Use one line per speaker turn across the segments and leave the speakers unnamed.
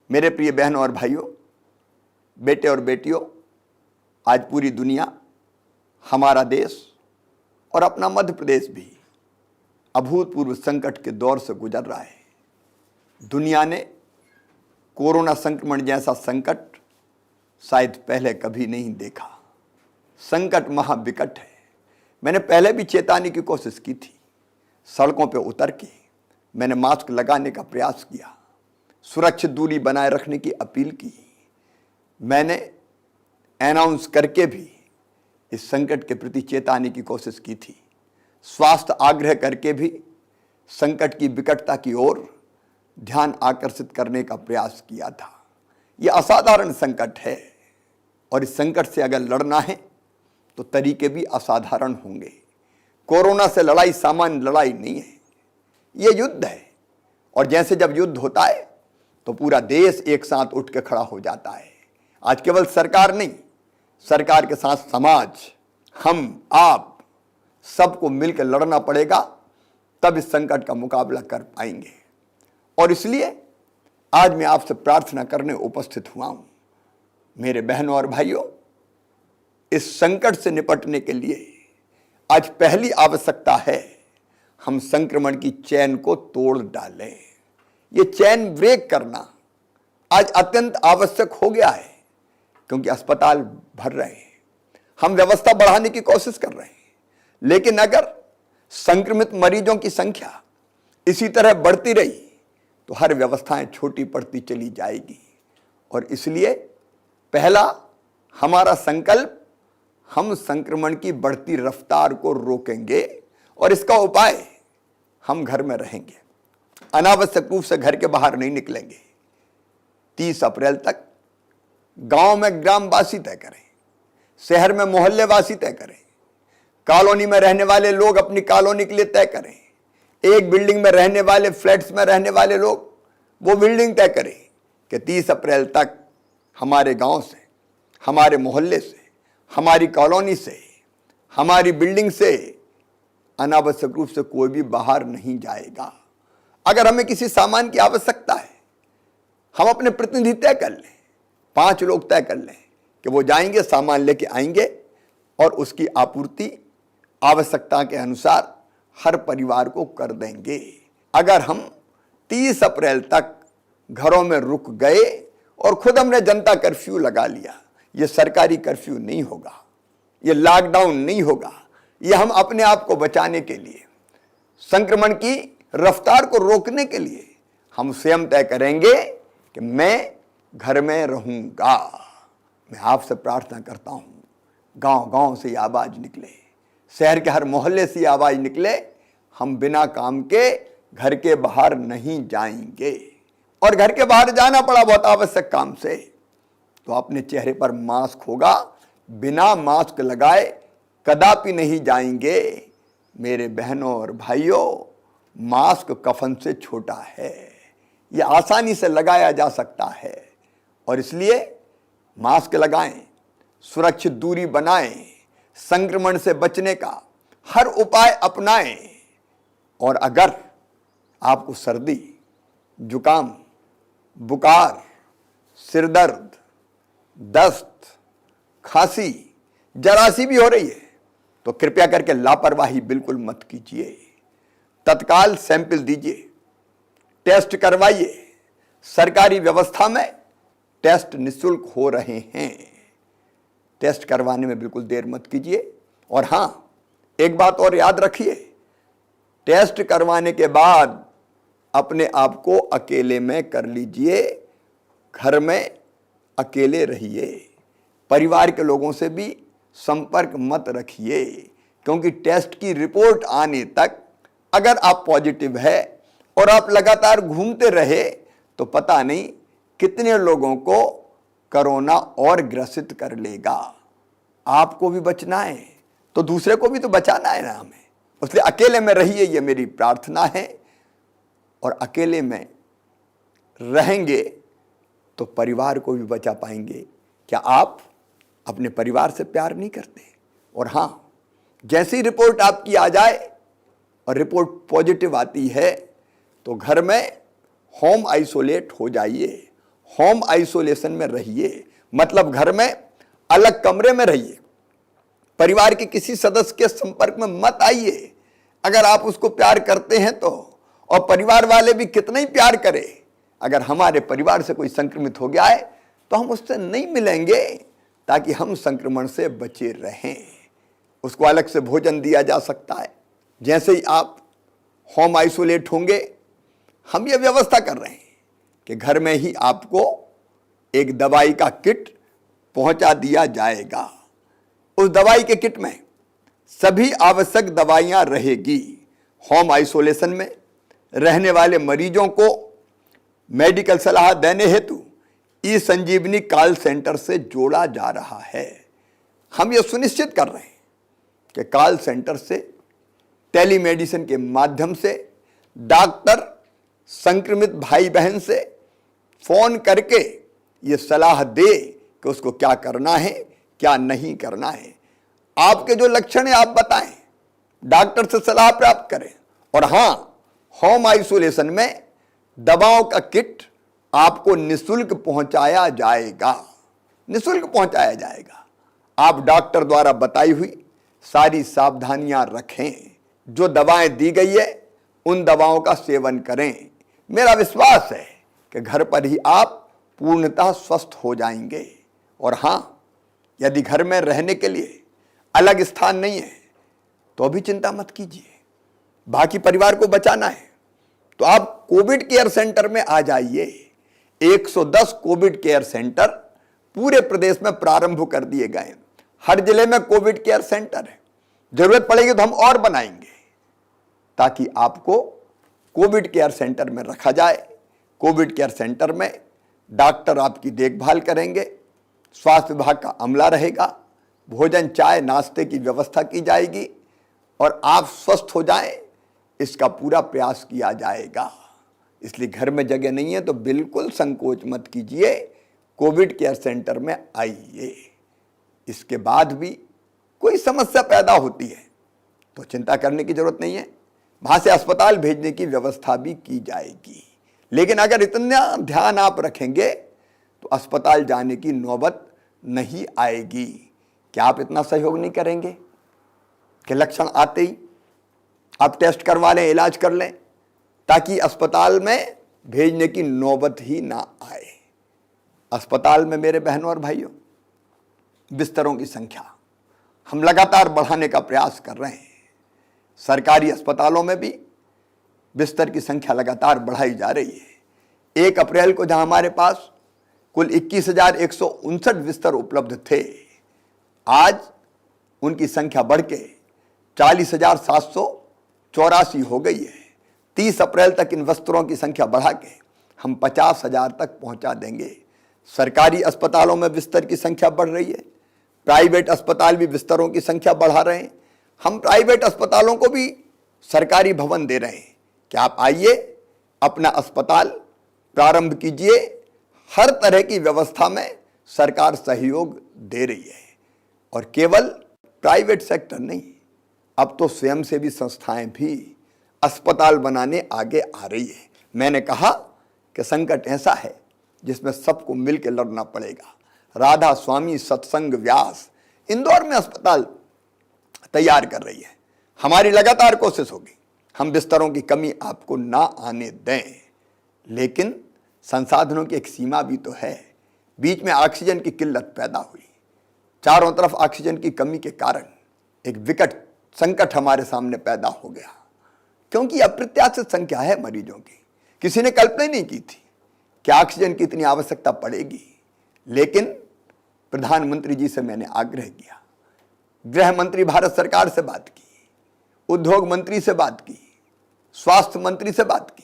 मेरे प्रिय बहनों और भाइयों, बेटे और बेटियों, आज पूरी दुनिया, हमारा देश और अपना मध्य प्रदेश भी अभूतपूर्व संकट के दौर से गुजर रहा है। दुनिया ने कोरोना संक्रमण जैसा संकट शायद पहले कभी नहीं देखा। संकट महाविकट है। मैंने पहले भी चेताने की कोशिश की थी। सड़कों पर उतर के मैंने मास्क लगाने का प्रयास किया, सुरक्षित दूरी बनाए रखने की अपील की। मैंने अनाउंस करके भी इस संकट के प्रति चेताने की कोशिश की थी। स्वास्थ्य आग्रह करके भी संकट की विकटता की ओर ध्यान आकर्षित करने का प्रयास किया था। यह असाधारण संकट है और इस संकट से अगर लड़ना है तो तरीके भी असाधारण होंगे। कोरोना से लड़ाई सामान्य लड़ाई नहीं है, यह युद्ध है। और जैसे जब युद्ध होता है तो पूरा देश एक साथ उठ के खड़ा हो जाता है। आज केवल सरकार नहीं, सरकार के साथ समाज, हम, आप सबको मिलकर लड़ना पड़ेगा, तब इस संकट का मुकाबला कर पाएंगे। और इसलिए आज मैं आपसे प्रार्थना करने उपस्थित हुआ हूं। मेरे बहनों और भाइयों, इस संकट से निपटने के लिए आज पहली आवश्यकता है हम संक्रमण की चेन को तोड़ डालें। ये चेन ब्रेक करना आज अत्यंत आवश्यक हो गया है, क्योंकि अस्पताल भर रहे हैं, हम व्यवस्था बढ़ाने की कोशिश कर रहे हैं, लेकिन अगर संक्रमित मरीजों की संख्या इसी तरह बढ़ती रही तो हर व्यवस्थाएं छोटी पड़ती चली जाएगी। और इसलिए पहला हमारा संकल्प, हम संक्रमण की बढ़ती रफ्तार को रोकेंगे और इसका उपाय हम घर में रहेंगे, अनावश्यक रूप से घर के बाहर नहीं निकलेंगे। 30 अप्रैल तक गांव में ग्रामवासी तय करें, शहर में मोहल्लेवासी तय करें, कॉलोनी में रहने वाले लोग अपनी कॉलोनी के लिए तय करें, एक बिल्डिंग में रहने वाले, फ्लैट्स में रहने वाले लोग वो बिल्डिंग तय करें कि 30 अप्रैल तक हमारे गांव से, हमारे मोहल्ले से, हमारी कॉलोनी से, हमारी बिल्डिंग से अनावश्यक रूप से कोई भी बाहर नहीं जाएगा। अगर हमें किसी सामान की आवश्यकता है, हम अपने प्रतिनिधि तय कर लें, 5 लोग तय कर लें कि वो जाएंगे, सामान लेके आएंगे और उसकी आपूर्ति आवश्यकता के अनुसार हर परिवार को कर देंगे। अगर हम 30 अप्रैल तक घरों में रुक गए और खुद हमने जनता कर्फ्यू लगा लिया, ये सरकारी कर्फ्यू नहीं होगा, ये लॉकडाउन नहीं होगा, ये हम अपने आप को बचाने के लिए, संक्रमण की रफ्तार को रोकने के लिए हम स्वयं तय करेंगे कि मैं घर में रहूंगा। मैं आपसे प्रार्थना करता हूं, गांव-गांव से ये आवाज निकले, शहर के हर मोहल्ले से ये आवाज निकले, हम बिना काम के घर के बाहर नहीं जाएंगे। और घर के बाहर जाना पड़ा बहुत आवश्यक काम से, तो अपने चेहरे पर मास्क होगा, बिना मास्क लगाए कदापि नहीं जाएंगे। मेरे बहनों और भाइयों, मास्क कफन से छोटा है, यह आसानी से लगाया जा सकता है और इसलिए मास्क लगाएं, सुरक्षित दूरी बनाएं, संक्रमण से बचने का हर उपाय अपनाएं। और अगर आपको सर्दी, जुकाम, बुखार, सिरदर्द, दस्त, खांसी जरा सी भी हो रही है तो कृपया करके लापरवाही बिल्कुल मत कीजिए। तत्काल सैंपल दीजिए, टेस्ट करवाइए। सरकारी व्यवस्था में टेस्ट निःशुल्क हो रहे हैं, टेस्ट करवाने में बिल्कुल देर मत कीजिए। और हां, एक बात और याद रखिए, टेस्ट करवाने के बाद अपने आप को अकेले में कर लीजिए, घर में अकेले रहिए, परिवार के लोगों से भी संपर्क मत रखिए, क्योंकि टेस्ट की रिपोर्ट आने तक अगर आप पॉजिटिव है और आप लगातार घूमते रहे तो पता नहीं कितने लोगों को कोरोना और ग्रसित कर लेगा। आपको भी बचना है तो दूसरे को भी तो बचाना है ना हमें, इसलिए अकेले में रहिए, ये मेरी प्रार्थना है। और अकेले में रहेंगे तो परिवार को भी बचा पाएंगे। क्या आप अपने परिवार से प्यार नहीं करते? और हां, जैसी रिपोर्ट आपकी आ जाए और रिपोर्ट पॉजिटिव आती है तो घर में होम आइसोलेट हो जाइए। होम आइसोलेशन में रहिए, मतलब घर में अलग कमरे में रहिए, परिवार के किसी सदस्य के संपर्क में मत आइए। अगर आप उसको प्यार करते हैं तो, और परिवार वाले भी कितना ही प्यार करें, अगर हमारे परिवार से कोई संक्रमित हो गया है तो हम उससे नहीं मिलेंगे ताकि हम संक्रमण से बचे रहें। उसको अलग से भोजन दिया जा सकता है। जैसे ही आप होम आइसोलेट होंगे, हम ये व्यवस्था कर रहे हैं कि घर में ही आपको एक दवाई का किट पहुंचा दिया जाएगा। उस दवाई के किट में सभी आवश्यक दवाइयां रहेगी। होम आइसोलेशन में रहने वाले मरीजों को मेडिकल सलाह देने हेतु ई-संजीवनी कॉल सेंटर से जोड़ा जा रहा है। हम ये सुनिश्चित कर रहे हैं कि कॉल सेंटर से टेलीमेडिसिन के माध्यम से डॉक्टर संक्रमित भाई बहन से फोन करके ये सलाह दे कि उसको क्या करना है, क्या नहीं करना है। आपके जो लक्षण है आप बताएं, डॉक्टर से सलाह प्राप्त करें। और हां, होम आइसोलेशन में दवाओं का किट आपको निःशुल्क पहुंचाया जाएगा। निःशुल्क पहुंचाया जाएगा। आप डॉक्टर द्वारा बताई हुई सारी सावधानियां रखें। जो दवाएं दी गई है उन दवाओं का सेवन करें। मेरा विश्वास है कि घर पर ही आप पूर्णतः स्वस्थ हो जाएंगे। और हां, यदि घर में रहने के लिए अलग स्थान नहीं है तो भी चिंता मत कीजिए। बाकी परिवार को बचाना है तो आप कोविड केयर सेंटर में आ जाइए। 110 कोविड केयर सेंटर पूरे प्रदेश में प्रारंभ कर दिए गए। हर जिले में कोविड केयर सेंटर है। जरूरत पड़ेगी तो हम और बनाएंगे ताकि आपको कोविड केयर सेंटर में रखा जाए। कोविड केयर सेंटर में डॉक्टर आपकी देखभाल करेंगे, स्वास्थ्य विभाग का अमला रहेगा, भोजन चाय नाश्ते की व्यवस्था की जाएगी और आप स्वस्थ हो जाएं, इसका पूरा प्रयास किया जाएगा। इसलिए घर में जगह नहीं है तो बिल्कुल संकोच मत कीजिए, कोविड केयर सेंटर में आइए। इसके बाद भी कोई समस्या पैदा होती है तो चिंता करने की जरूरत नहीं है, वहां से अस्पताल भेजने की व्यवस्था भी की जाएगी। लेकिन अगर इतना ध्यान आप रखेंगे तो अस्पताल जाने की नौबत नहीं आएगी। क्या आप इतना सहयोग नहीं करेंगे कि लक्षण आते ही आप टेस्ट करवा लें, इलाज कर लें, ताकि अस्पताल में भेजने की नौबत ही ना आए। अस्पताल में मेरे बहनों और भाइयों, बिस्तरों की संख्या हम लगातार बढ़ाने का प्रयास कर रहे हैं। सरकारी अस्पतालों में भी बिस्तर की संख्या लगातार बढ़ाई जा रही है। 1 अप्रैल को जहां हमारे पास कुल 21,159 बिस्तर उपलब्ध थे, आज उनकी संख्या बढ़ के 40,784 हो गई है। 30 अप्रैल तक इन बिस्तरों की संख्या बढ़ा के हम 50,000 तक पहुंचा देंगे। सरकारी अस्पतालों में बिस्तर की संख्या बढ़ रही है, प्राइवेट अस्पताल भी बिस्तरों की संख्या बढ़ा रहे हैं। हम प्राइवेट अस्पतालों को भी सरकारी भवन दे रहे हैं कि आप आइए, अपना अस्पताल प्रारंभ कीजिए। हर तरह की व्यवस्था में सरकार सहयोग दे रही है। और केवल प्राइवेट सेक्टर नहीं, अब तो स्वयंसेवी संस्थाएं भी अस्पताल बनाने आगे आ रही है। मैंने कहा कि संकट ऐसा है जिसमें सबको मिलकर लड़ना पड़ेगा। राधा स्वामी सत्संग व्यास इंदौर में अस्पताल तैयार कर रही है। हमारी लगातार कोशिश होगी हम बिस्तरों की कमी आपको ना आने दें, लेकिन संसाधनों की एक सीमा भी तो है। बीच में ऑक्सीजन की किल्लत पैदा हुई, चारों तरफ ऑक्सीजन की कमी के कारण एक विकट संकट हमारे सामने पैदा हो गया, क्योंकि अप्रत्याशित संख्या है मरीजों की। किसी ने कल्पना ही नहीं की थी कि ऑक्सीजन की इतनी आवश्यकता पड़ेगी। लेकिन प्रधानमंत्री जी से मैंने आग्रह किया, गृह मंत्री भारत सरकार से बात की, उद्योग मंत्री से बात की, स्वास्थ्य मंत्री से बात की,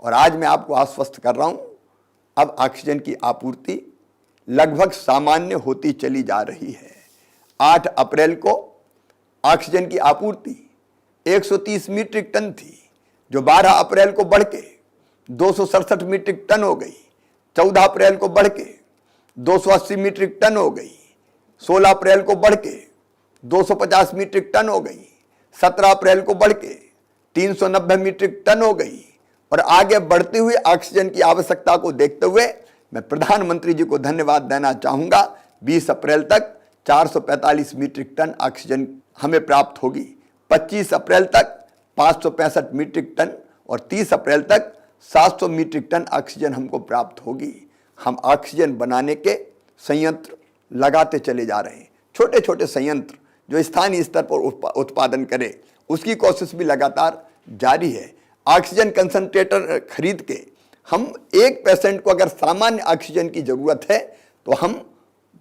और आज मैं आपको आश्वस्त कर रहा हूं, अब ऑक्सीजन की आपूर्ति लगभग सामान्य होती चली जा रही है। 8 अप्रैल को ऑक्सीजन की आपूर्ति 130 मीट्रिक टन थी, जो 12 अप्रैल को बढ़ के 267 मीट्रिक टन हो गई। 14 अप्रैल को बढ़ के 280 मीट्रिक टन हो गई। 16 अप्रैल को बढ़ के 250 मीट्रिक टन हो गई। 17 अप्रैल को बढ़ के 390 मीट्रिक टन हो गई। और आगे बढ़ती हुई ऑक्सीजन की आवश्यकता को देखते हुए मैं प्रधानमंत्री जी को धन्यवाद देना चाहूँगा। 20 अप्रैल तक 445 मीट्रिक टन ऑक्सीजन हमें प्राप्त होगी, 25 अप्रैल तक 565 मीट्रिक टन और 30 अप्रैल तक 700 मीट्रिक टन ऑक्सीजन हमको प्राप्त होगी। हम ऑक्सीजन बनाने के संयंत्र लगाते चले जा रहे हैं, छोटे छोटे संयंत्र जो स्थानीय स्तर पर उत्पादन करें, उसकी कोशिश भी लगातार जारी है। ऑक्सीजन कंसंट्रेटर खरीद के हम एक पेशेंट को अगर सामान्य ऑक्सीजन की ज़रूरत है तो हम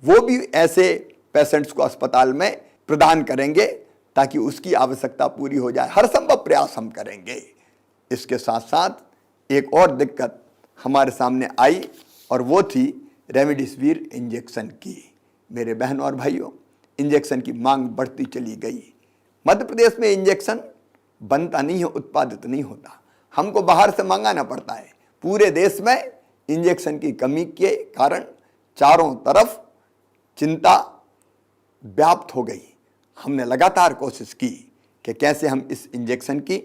वो भी ऐसे पेशेंट्स को अस्पताल में प्रदान करेंगे ताकि उसकी आवश्यकता पूरी हो जाए। हर संभव प्रयास हम करेंगे। इसके साथ साथ एक और दिक्कत हमारे सामने आई और वो थी रेमडेसिविर इंजेक्शन की। मेरे बहनों और भाइयों, इंजेक्शन की मांग बढ़ती चली गई। मध्य प्रदेश में इंजेक्शन बनता नहीं है, उत्पादित नहीं होता, हमको बाहर से मंगाना पड़ता है। पूरे देश में इंजेक्शन की कमी के कारण चारों तरफ चिंता व्याप्त हो गई। हमने लगातार कोशिश की कि कैसे हम इस इंजेक्शन की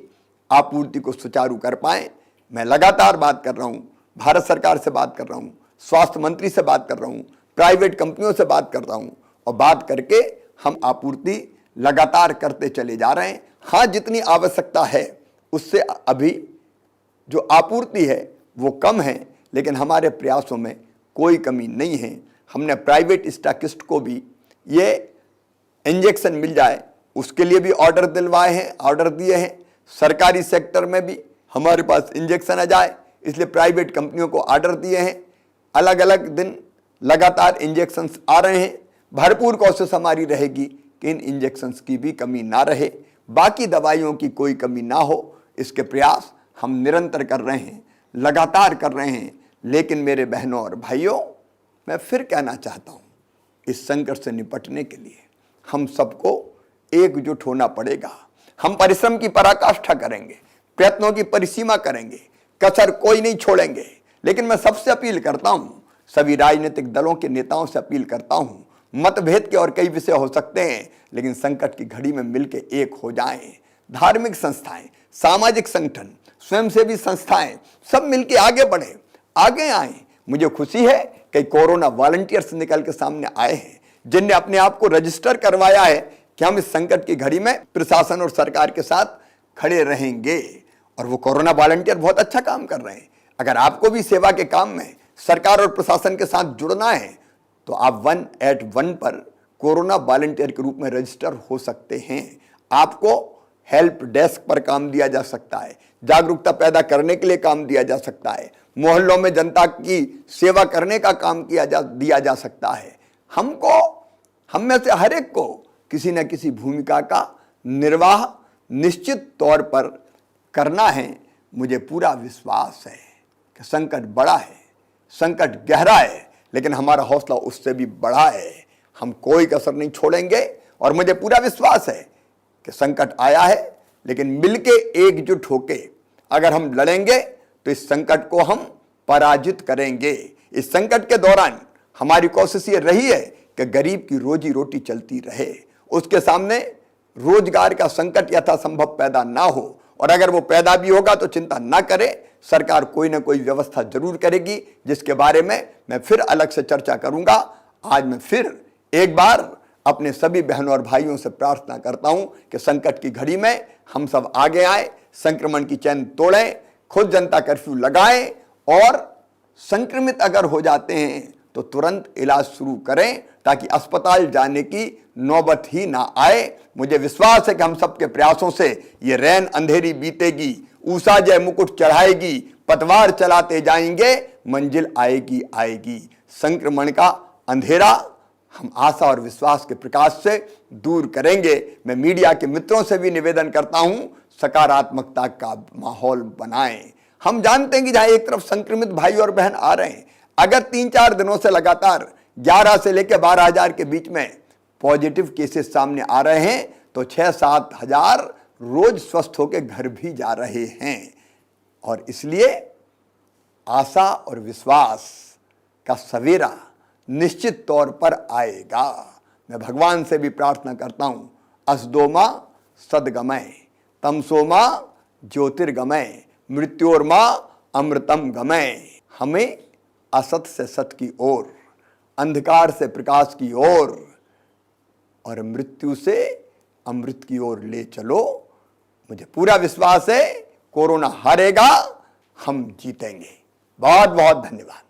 आपूर्ति को सुचारू कर पाएं। मैं लगातार बात कर रहा हूं, भारत सरकार से बात कर रहा हूं, स्वास्थ्य मंत्री से बात कर रहा हूं, प्राइवेट कंपनियों से बात कर रहा हूं और बात करके हम आपूर्ति लगातार करते चले जा रहे हैं। हाँ, जितनी आवश्यकता है उससे अभी जो आपूर्ति है वो कम है, लेकिन हमारे प्रयासों में कोई कमी नहीं है। हमने प्राइवेट स्टॉकिस्ट को भी ये इंजेक्शन मिल जाए उसके लिए भी ऑर्डर दिलवाए हैं, ऑर्डर दिए हैं। सरकारी सेक्टर में भी हमारे पास इंजेक्शन आ जाए इसलिए प्राइवेट कंपनियों को ऑर्डर दिए हैं। अलग अलग दिन लगातार इंजेक्शन्स आ रहे हैं। भरपूर कोशिश हमारी रहेगी कि इन इंजेक्शन्स की भी कमी ना रहे, बाकी दवाइयों की कोई कमी ना हो। इसके प्रयास हम निरंतर कर रहे हैं, लगातार कर रहे हैं। लेकिन मेरे बहनों और भाइयों, मैं फिर कहना चाहता हूँ, इस संकट से निपटने के लिए हम सबको एकजुट होना पड़ेगा। हम परिश्रम की पराकाष्ठा करेंगे, प्रयत्नों की परिसीमा करेंगे, कसर कोई नहीं छोड़ेंगे। लेकिन मैं सबसे अपील करता हूँ, सभी राजनीतिक दलों के नेताओं से अपील करता हूँ, मतभेद के और कई विषय हो सकते हैं लेकिन संकट की घड़ी में मिलकर एक हो जाएं। धार्मिक संस्थाएं, सामाजिक संगठन, स्वयंसेवी संस्थाएं सब मिलकर आगे बढ़े, आगे आए। मुझे खुशी है कि कोरोना वॉलंटियर्स निकल के सामने आए हैं जिनने अपने आप को रजिस्टर करवाया है कि हम इस संकट की घड़ी में प्रशासन और सरकार के साथ खड़े रहेंगे। और वो कोरोना वॉलंटियर बहुत अच्छा काम कर रहे हैं। अगर आपको भी सेवा के काम में सरकार और प्रशासन के साथ जुड़ना है तो आप 181 पर कोरोना वॉलंटियर के रूप में रजिस्टर हो सकते हैं। आपको हेल्प डेस्क पर काम दिया जा सकता है, जागरूकता पैदा करने के लिए काम दिया जा सकता है, मोहल्लों में जनता की सेवा करने का काम दिया जा सकता है। हम में से हर एक को किसी न किसी भूमिका का निर्वाह निश्चित तौर पर करना है। मुझे पूरा विश्वास है कि संकट बड़ा है, संकट गहरा है, लेकिन हमारा हौसला उससे भी बड़ा है। हम कोई कसर नहीं छोड़ेंगे और मुझे पूरा विश्वास है कि संकट आया है लेकिन मिलके एकजुट होके अगर हम लड़ेंगे तो इस संकट को हम पराजित करेंगे। इस संकट के दौरान हमारी कोशिश ये रही है कि गरीब की रोजी रोटी चलती रहे, उसके सामने रोजगार का संकट यथासंभव पैदा ना हो, और अगर वो पैदा भी होगा तो चिंता ना करे, सरकार कोई ना कोई व्यवस्था जरूर करेगी जिसके बारे में मैं फिर अलग से चर्चा करूंगा। आज मैं फिर एक बार अपने सभी बहनों और भाइयों से प्रार्थना करता हूं कि संकट की घड़ी में हम सब आगे आए, संक्रमण की चैन तोड़ें, खुद जनता कर्फ्यू लगाएं और संक्रमित अगर हो जाते हैं तो तुरंत इलाज शुरू करें ताकि अस्पताल जाने की नौबत ही ना आए। मुझे विश्वास है कि हम सबके प्रयासों से ये रैन अंधेरी बीतेगी, ऊषा जय मुकुट चढ़ाएगी, पतवार चलाते जाएंगे, मंजिल आएगी आएगी। संक्रमण का अंधेरा हम आशा और विश्वास के प्रकाश से दूर करेंगे। मैं मीडिया के मित्रों से भी निवेदन करता हूं, सकारात्मकता का माहौल बनाएं। हम जानते हैं कि जहां एक तरफ संक्रमित भाई और बहन आ रहे हैं, अगर 3-4 दिनों से लगातार 11 से लेकर 12,000 के बीच में पॉजिटिव केसेस सामने आ रहे हैं तो 6-7 हजार रोज स्वस्थ होकर घर भी जा रहे हैं। और इसलिए आशा और विश्वास का सवेरा निश्चित तौर पर आएगा। मैं भगवान से भी प्रार्थना करता हूं, असदोमा सदगमय, तमसोमा ज्योतिर्गमय, मृत्योर्मा अमृतम गमय। हमें असत से सत की ओर, अंधकार से प्रकाश की ओर और मृत्यु से अमृत की ओर ले चलो। मुझे पूरा विश्वास है कोरोना हारेगा, हम जीतेंगे। बहुत बहुत धन्यवाद।